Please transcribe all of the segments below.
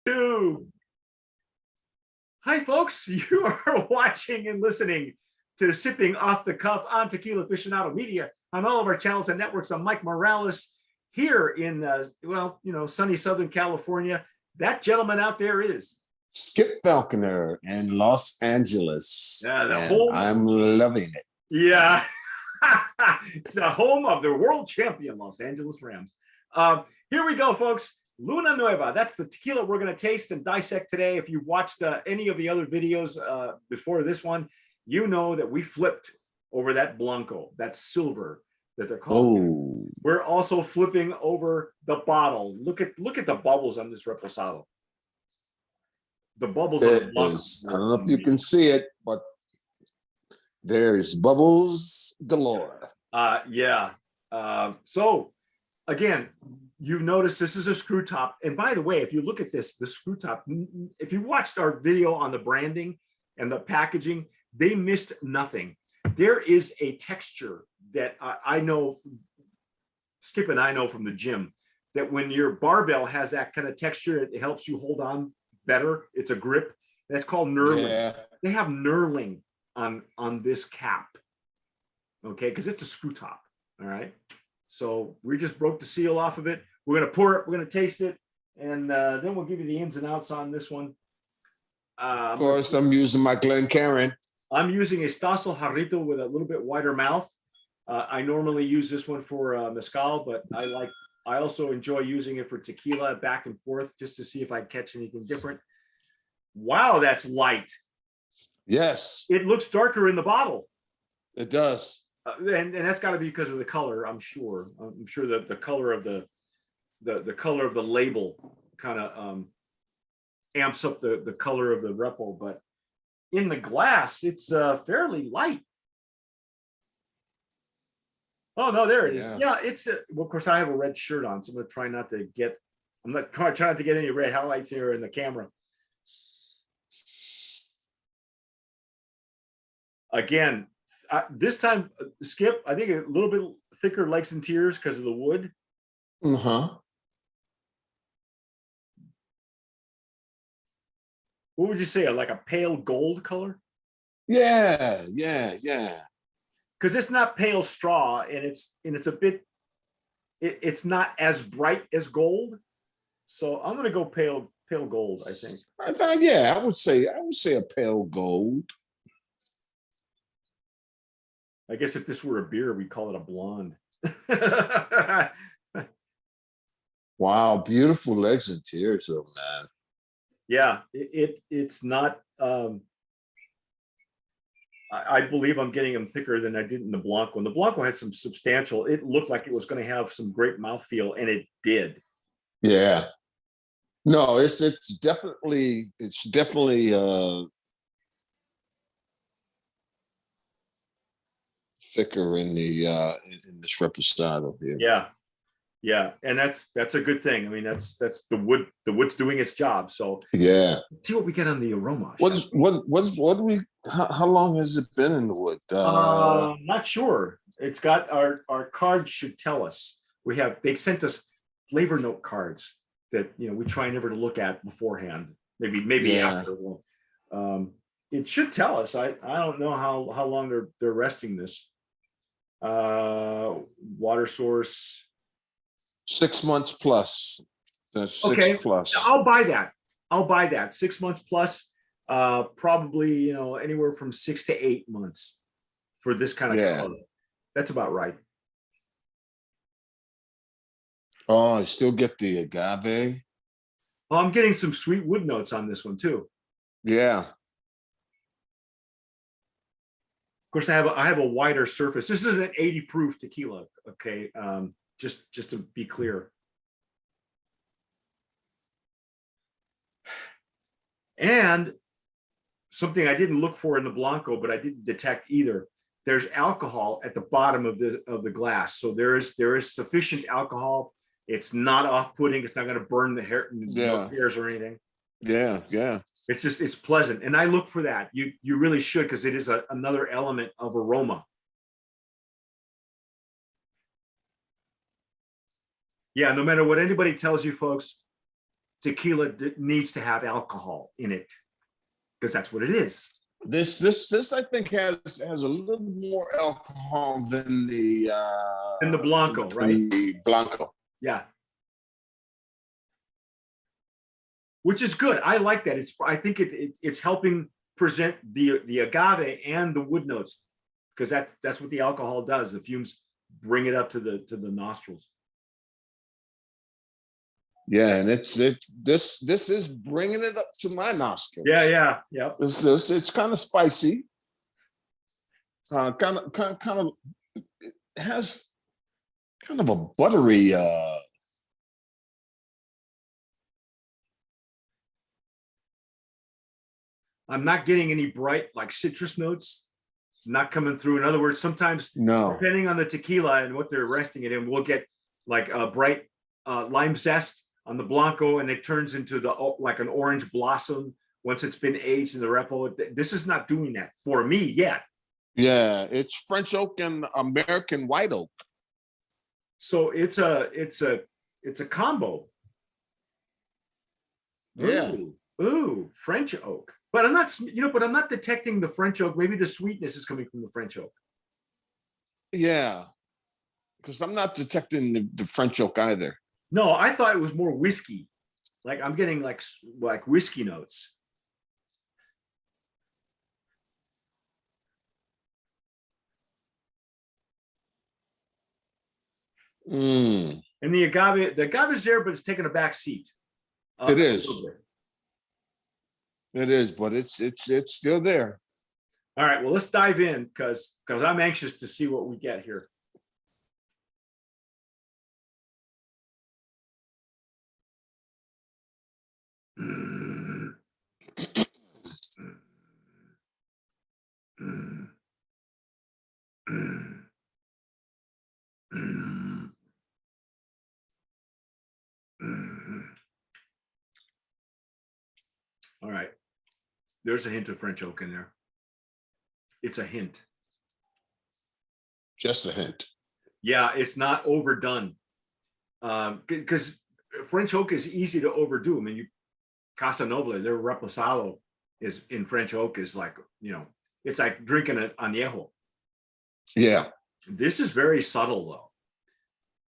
Two. Hi, folks. You are watching and listening to Sipping Off the Cuff on Tequila Aficionado Media on all of our channels and networks. I'm Mike Morales here in, sunny Southern California. That gentleman out there is Skip Falconer in Los Angeles. Yeah, the and home. I'm loving it. Yeah. It's the home of the world champion Los Angeles Rams. Here we go, folks. Nueva. That's the tequila we're going to taste and dissect today. If you watched any of the other videos before this one, you know that we flipped over that Blanco, that silver that they're called. Oh. We're also flipping over the bottle. Look at the bubbles on this Reposado. The bubbles on the Blanco. I don't know if you can see it, but there's bubbles galore. Yeah. So again, you've noticed this is a screw top. And by the way, if you look at this, the screw top, if you watched our video on the branding and the packaging, they missed nothing. There is a texture that I know, Skip and I know from the gym, that when your barbell has that kind of texture, it helps you hold on better. It's a grip. That's called knurling. Yeah. They have knurling on this cap. Okay, because it's a screw top. All right. So we just broke the seal off of it. We're going to pour it. We're going to taste it. And then we'll give you the ins and outs on this one. Of course, I'm using my Glencairn. I'm using a Stossel Jarrito with a little bit wider mouth. I normally use this one for mezcal, but I also enjoy using it for tequila back and forth just to see if I catch anything different. Wow, that's light. Yes. It looks darker in the bottle. It does. And that's got to be because of the color. I'm sure that the color of the color of the label kind of amps up the color of the Repo, but in the glass it's fairly light. Oh no, there it is. Yeah, it's well, of course I have a red shirt on, so I'm gonna try not to get. I'm not trying not to get any red highlights here in the camera. Again. This time, Skip, I think a little bit thicker legs and tears because of the wood. Uh-huh. What would you say? Like a pale gold color? Yeah. Because it's not pale straw, and it's a bit. It's not as bright as gold, so I'm gonna go pale gold. I think. I would say a pale gold. I guess if this were a beer, we'd call it a blonde. Wow, beautiful legs and tears, though, man. Yeah, it's not. I believe I'm getting them thicker than I did in the Blanco. And the Blanco had some substantial. It looked like it was going to have some great mouthfeel, and it did. Yeah. No, it's definitely thicker in in this Reposado here. Yeah, and that's a good thing. I mean, that's the wood. The wood's doing its job. So yeah. Let's see what we get on the aroma. What do we? How long has it been in the wood? Not sure. It's got our cards should tell us. They sent us flavor note cards that we try never to look at beforehand. Maybe after. It should tell us. I don't know how long they're resting this. Water source 6 months plus. That's okay. 6 plus. I'll buy that 6 months plus. Probably anywhere from 6 to 8 months for this kind of color. That's about right. Oh, I still get the agave. Oh, I'm getting some sweet wood notes on this one too. Yeah. Of course, I have a wider surface. This is an 80 proof tequila. Okay, just to be clear. And something I didn't look for in the Blanco, but I didn't detect either. There's alcohol at the bottom of the glass, so there is sufficient alcohol. It's not off-putting. It's not going to burn the hairs or anything. Yeah. It's pleasant, and I look for that. You really should, because it is another element of aroma. Yeah, no matter what anybody tells you, folks, tequila needs to have alcohol in it because that's what it is. This I think has a little more alcohol than the In the Blanco, right? the Blanco. Yeah. Which is good. I like that. I think it's helping present the agave and the wood notes because that's what the alcohol does. The fumes bring it up to the nostrils. Yeah, and this is bringing it up to my nostrils. Yeah. It's kind of spicy. Kind of it has kind of a buttery. I'm not getting any bright like citrus notes. Not coming through. In other words, sometimes depending on the tequila and what they're resting it in, we'll get like a bright lime zest on the Blanco, and it turns into like an orange blossom once it's been aged in the Repo. This is not doing that for me yet. Yeah, it's French oak and American white oak. So it's a combo. Yeah. Ooh, French oak. But I'm not, but I'm not detecting the French oak. Maybe the sweetness is coming from the French oak. Yeah, because I'm not detecting the French oak either. No, I thought it was more whiskey. Like I'm getting like whiskey notes. Mm. And the agave is there, but it's taking a back seat. It is. It is, but it's still there. All right, well, let's dive in because I'm anxious to see what we get here. All right, there's a hint of French oak in there. It's a hint. Just a hint. Yeah, it's not overdone. Because French oak is easy to overdo. I mean, Casa Noble, their Reposado is in French oak is like, it's like drinking an añejo. Yeah. This is very subtle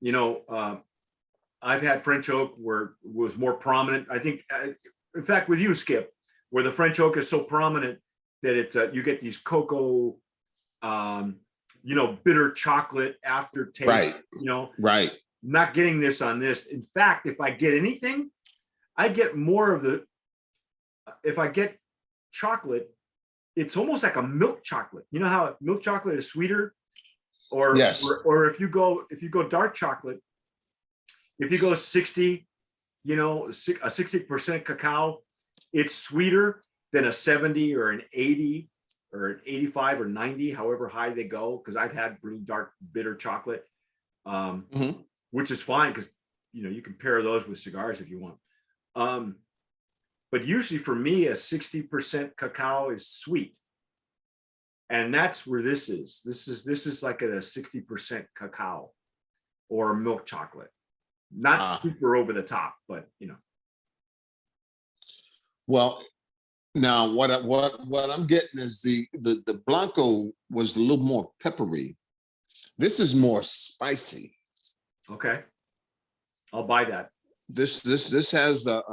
though. I've had French oak where it was more prominent. I think, in fact, with you, Skip, where the French oak is so prominent that it's you get these cocoa, bitter chocolate aftertaste. Right. Right. Not getting this on this. In fact, if I get anything, I get more of if I get chocolate, it's almost like a milk chocolate. You know how milk chocolate is sweeter? Or yes. Or if you go dark chocolate, if you go 60, a 60% cacao, it's sweeter than a 70 or an 80 or an 85 or 90, however high they go. Because I've had really dark, bitter chocolate, which is fine because you can pair those with cigars if you want. But usually for me, a 60% cacao is sweet. And that's where this is. This is like a 60% cacao or milk chocolate. Not super over the top, but Well, now what I'm getting is the Blanco was a little more peppery. This is more spicy. Okay, I'll buy that. This has a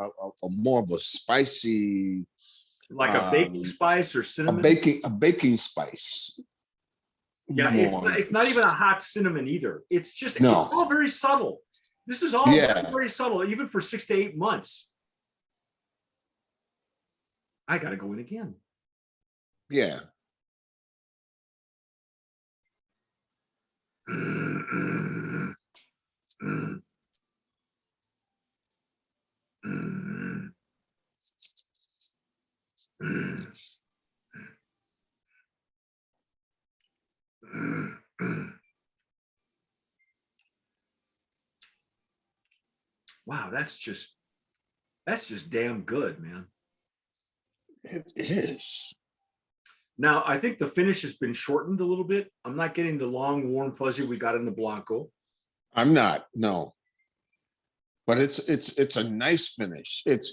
more of a spicy, like a baking spice or cinnamon. A baking spice. Yeah, it's not even a hot cinnamon either. It's just no. It's all very subtle. This is all very subtle, even for 6 to 8 months. I gotta go in again. Yeah. Wow, that's just damn good, man. It is. Now, I think the finish has been shortened a little bit. I'm not getting the long, warm, fuzzy we got in the Blanco. I'm not, no. but it's a nice finish. It's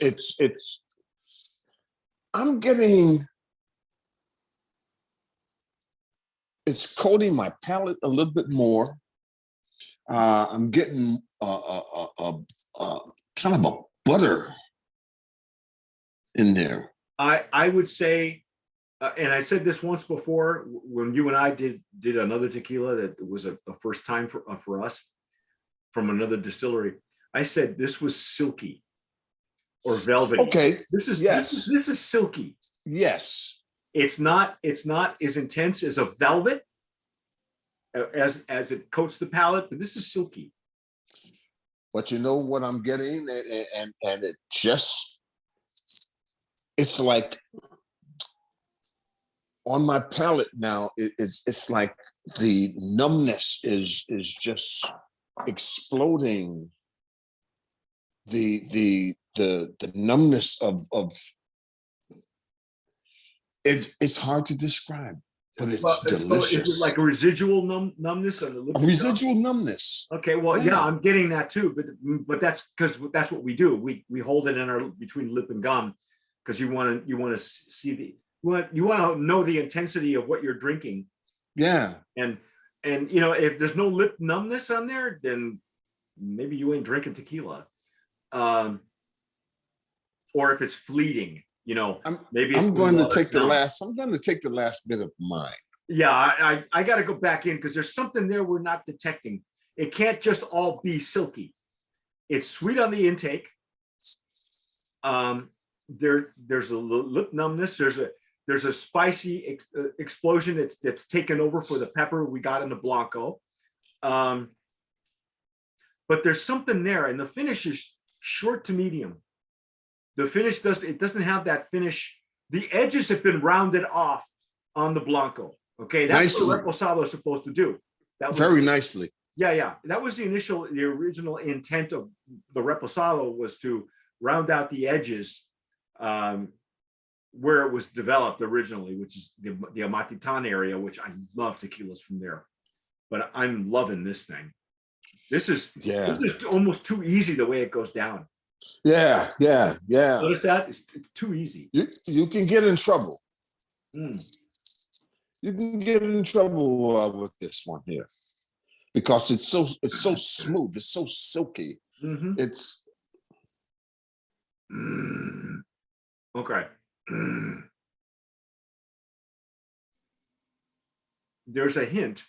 I'm getting, it's coating my palate a little bit more. I'm getting kind of a butter in there. I would say, and I said this once before when you and I did another tequila that was a first time for us from another distillery. I said this was silky or velvety. Okay. This is silky. Yes. It's not as intense as a velvet as it coats the palate, but this is silky. But you know what I'm getting, and it just, it's like on my palate now. It's like the numbness is just exploding. The numbness of it's hard to describe, but it's delicious. Is it like a residual numbness on the lip? A residual numbness. Okay, well, yeah, I'm getting that too, but that's because that's what we do. We hold it in our between lip and gum because you want to see you want to know the intensity of what you're drinking. Yeah, and if there's no lip numbness on there, then maybe you ain't drinking tequila. Or if it's fleeting, maybe I'm going to take the last bit of mine. Yeah, I got to go back in because there's something there we're not detecting. It can't just all be silky. It's sweet on the intake. There's a lip numbness. There's a spicy explosion that's taken over for the pepper we got in the Blanco. But there's something there, and the finish is short to medium. The finish doesn't have that finish. The edges have been rounded off on the Blanco. Okay, that's what Reposado is supposed to do. That was very nicely. Yeah. That was the original intent of the Reposado, was to round out the edges where it was developed originally, which is the Amatitan area, which I love tequilas from there. But I'm loving this thing. This is almost too easy the way it goes down. Yeah. Notice that? It's too easy. You can get in trouble. Mm. You can get in trouble with this one here because it's so smooth. It's so silky. Mm-hmm. It's okay. There's a hint.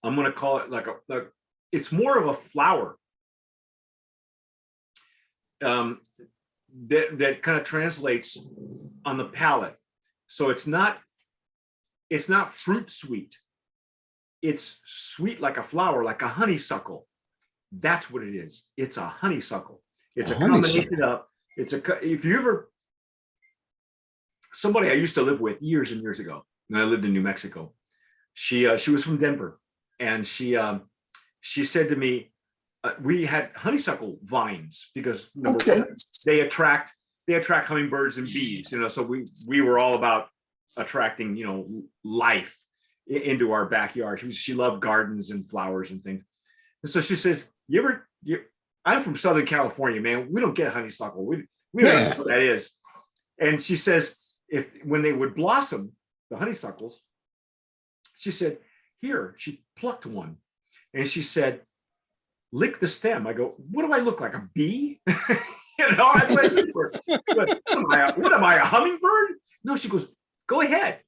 I'm going to call it like it's more of a flower. That kind of translates on the palate. So it's not fruit sweet. It's sweet like a flower, like a honeysuckle. That's what it is. It's a honeysuckle. It's a combination of, if you ever, somebody I used to live with years and years ago, and I lived in New Mexico. She was from Denver, and she said to me, we had honeysuckle vines because they attract hummingbirds and bees, so we were all about attracting, life into our backyard. She loved gardens and flowers and things. And so she says, I'm from Southern California, man. We don't get honeysuckle. We don't know what that is. And she says, when they would blossom, the honeysuckles, she said, here, she plucked one. And she said, lick the stem. I go, what do I look like, a bee? That's what I think for. What am I, a hummingbird? No, she goes, go ahead.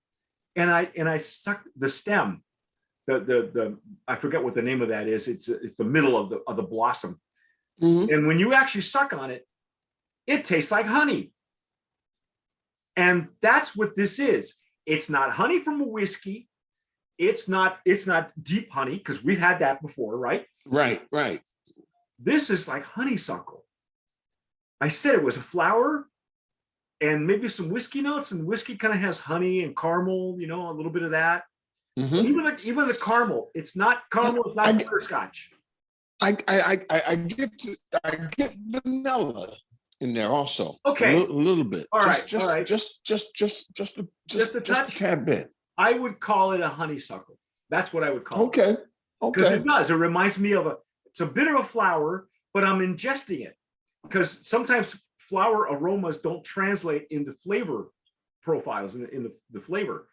And I sucked the stem. The I forget what the name of that is. It's the middle of the blossom. Mm-hmm. And when you actually suck on it, it tastes like honey. And that's what this is. It's not honey from a whiskey. It's not deep honey, because we've had that before, right? Right. This is like honeysuckle. I said it was a flower and maybe some whiskey notes, and whiskey kind of has honey and caramel, a little bit of that. Mm-hmm. Even the caramel, it's not caramel. It's not butterscotch. I get vanilla in there also. Okay, a little bit. All right. Just a tad bit. I would call it a honeysuckle. That's what I would call it. Okay. Because it does. It reminds me of it's a bit of a flower, but I'm ingesting it because sometimes flower aromas don't translate into flavor profiles in the flavor.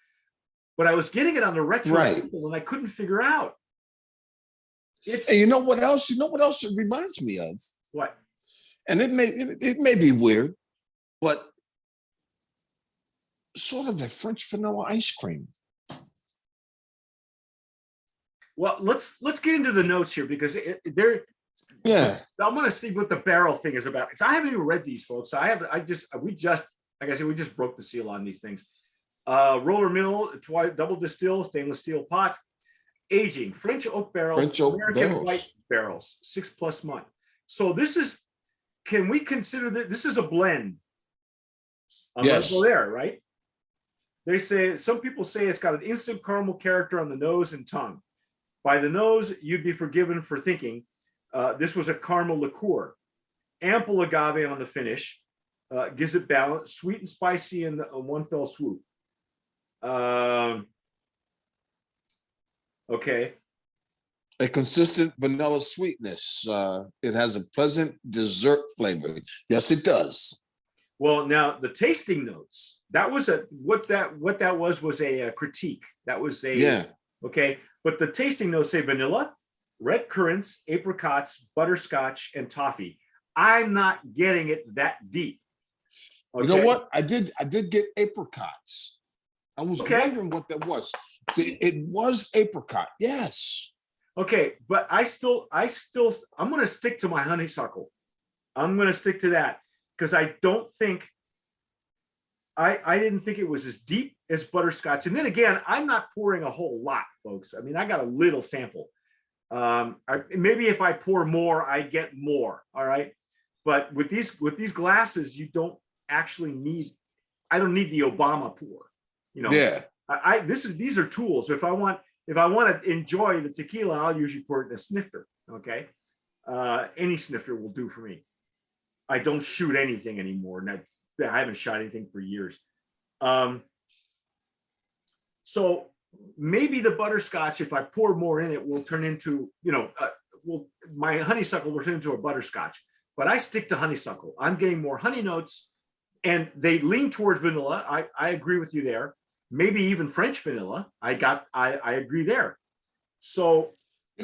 But I was getting it on the retro Right. label and I couldn't figure out. And you know what else? You know what else it reminds me of? What? And it may be weird, but sort of a French vanilla ice cream. Well, let's get into the notes here because they're. Yeah. I'm going to see what the barrel thing is about because I haven't even read these, folks. Like I said, we just broke the seal on these things. Roller mill, double distill, stainless steel pot, aging, French oak barrels, French oak American barrels. white barrels, 6+ month. So this is, can we consider that this is a blend? Yes. Go there, right? They say, some people say it's got an instant caramel character on the nose and tongue. By the nose, you'd be forgiven for thinking this was a caramel liqueur. Ample agave on the finish, gives it balance, sweet and spicy in one fell swoop. Okay. A consistent vanilla sweetness. It has a pleasant dessert flavor. Yes, it does. Well, now the tasting notes, that was what that was a critique. That was okay. But the tasting notes say vanilla, red currants, apricots, butterscotch, and toffee. I'm not getting it that deep. Okay. You know what? I did get apricots. I was wondering what that was. It was apricot. Yes. Okay, but I'm going to stick to my honeysuckle. I'm going to stick to that because I don't think I didn't think it was as deep as butterscotch. And then again, I'm not pouring a whole lot, folks. I mean, I got a little sample. Maybe if I pour more, I get more. All right. But with these glasses, you don't actually need, I don't need the Obama pour, you know. Yeah. These are tools. If I want to enjoy the tequila, I'll usually pour it in a snifter. Okay. Any snifter will do for me. I don't shoot anything anymore. And I haven't shot anything for years. So maybe the butterscotch, if I pour more in it, will turn into, my honeysuckle will turn into a butterscotch. But I stick to honeysuckle. I'm getting more honey notes, and they lean toward vanilla. I agree with you there. Maybe even French vanilla. I agree there. So,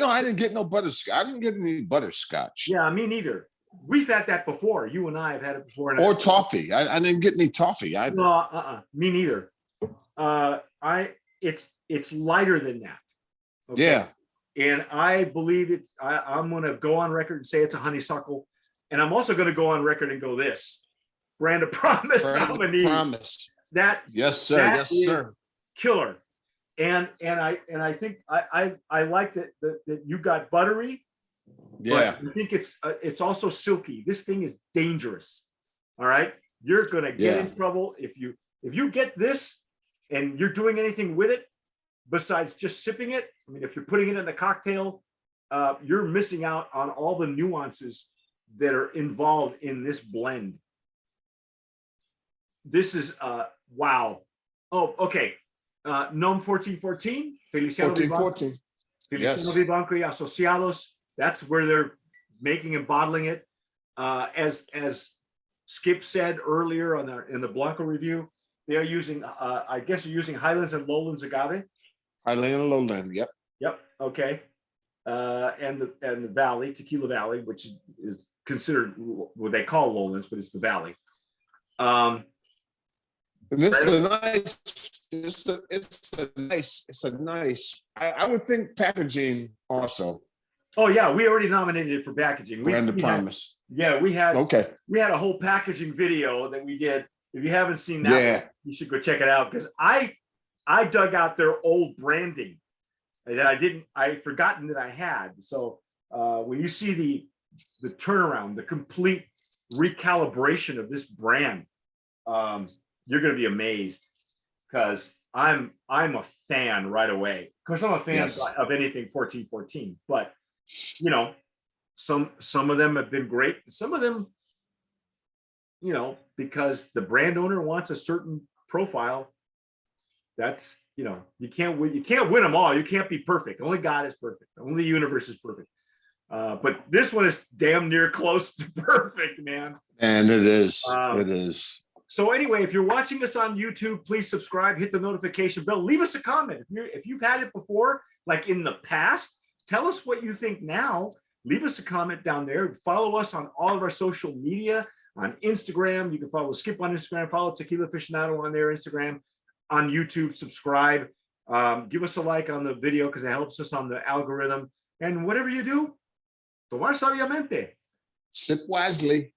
I didn't get no butterscotch. I didn't get any butterscotch. Yeah, me neither. We've had that before. You and I have had it before. Or toffee. I didn't get any toffee either. No, me neither. It's lighter than that. Okay? Yeah. And I believe I'm going to go on record and say it's a honeysuckle. And I'm also going to go on record and go this. Brand of Promise nominee. Promise. Yes, sir. Yes, sir. Killer. And I think I like that you got buttery. Yeah. But I think it's also silky. This thing is dangerous. All right. You're gonna get in trouble if you get this and you're doing anything with it besides just sipping it. I mean, if you're putting it in a cocktail, you're missing out on all the nuances that are involved in this blend. This is wow. Oh, okay. NOM 1414, Feliciano 1414. Feliciano Vivanco y Asociados. That's where they're making and bottling it. As Skip said earlier in the Blanco review, they are using, I guess they're using Highlands and Lowlands agave. Highland and Lowland, yep. Yep, okay. And the Valley, Tequila Valley, which is considered what they call Lowlands, but it's the Valley. And this is it's a nice, I would think packaging also. Oh yeah, we already nominated it for packaging. Brand of Promise. We had a whole packaging video that we did. If you haven't seen that, you should go check it out because I dug out their old branding that I forgotten that I had. So when you see the turnaround, the complete recalibration of this brand, you're going to be amazed because I'm a fan right away. Of course, I'm a fan of anything 1414, but some of them have been great. Some of them, because the brand owner wants a certain profile. That's, you can't win them all. You can't be perfect. Only God is perfect. Only the universe is perfect. But this one is damn near close to perfect, man. And it is. It is. So anyway, if you're watching us on YouTube, please subscribe, hit the notification bell, leave us a comment. If you've had it before, like in the past, tell us what you think now. Leave us a comment down there. Follow us on all of our social media. On Instagram, you can follow Skip on Instagram, follow Tequila Aficionado on their Instagram. On YouTube, subscribe. Give us a like on the video because it helps us on the algorithm. And whatever you do, tomar sabiamente. Sip wisely.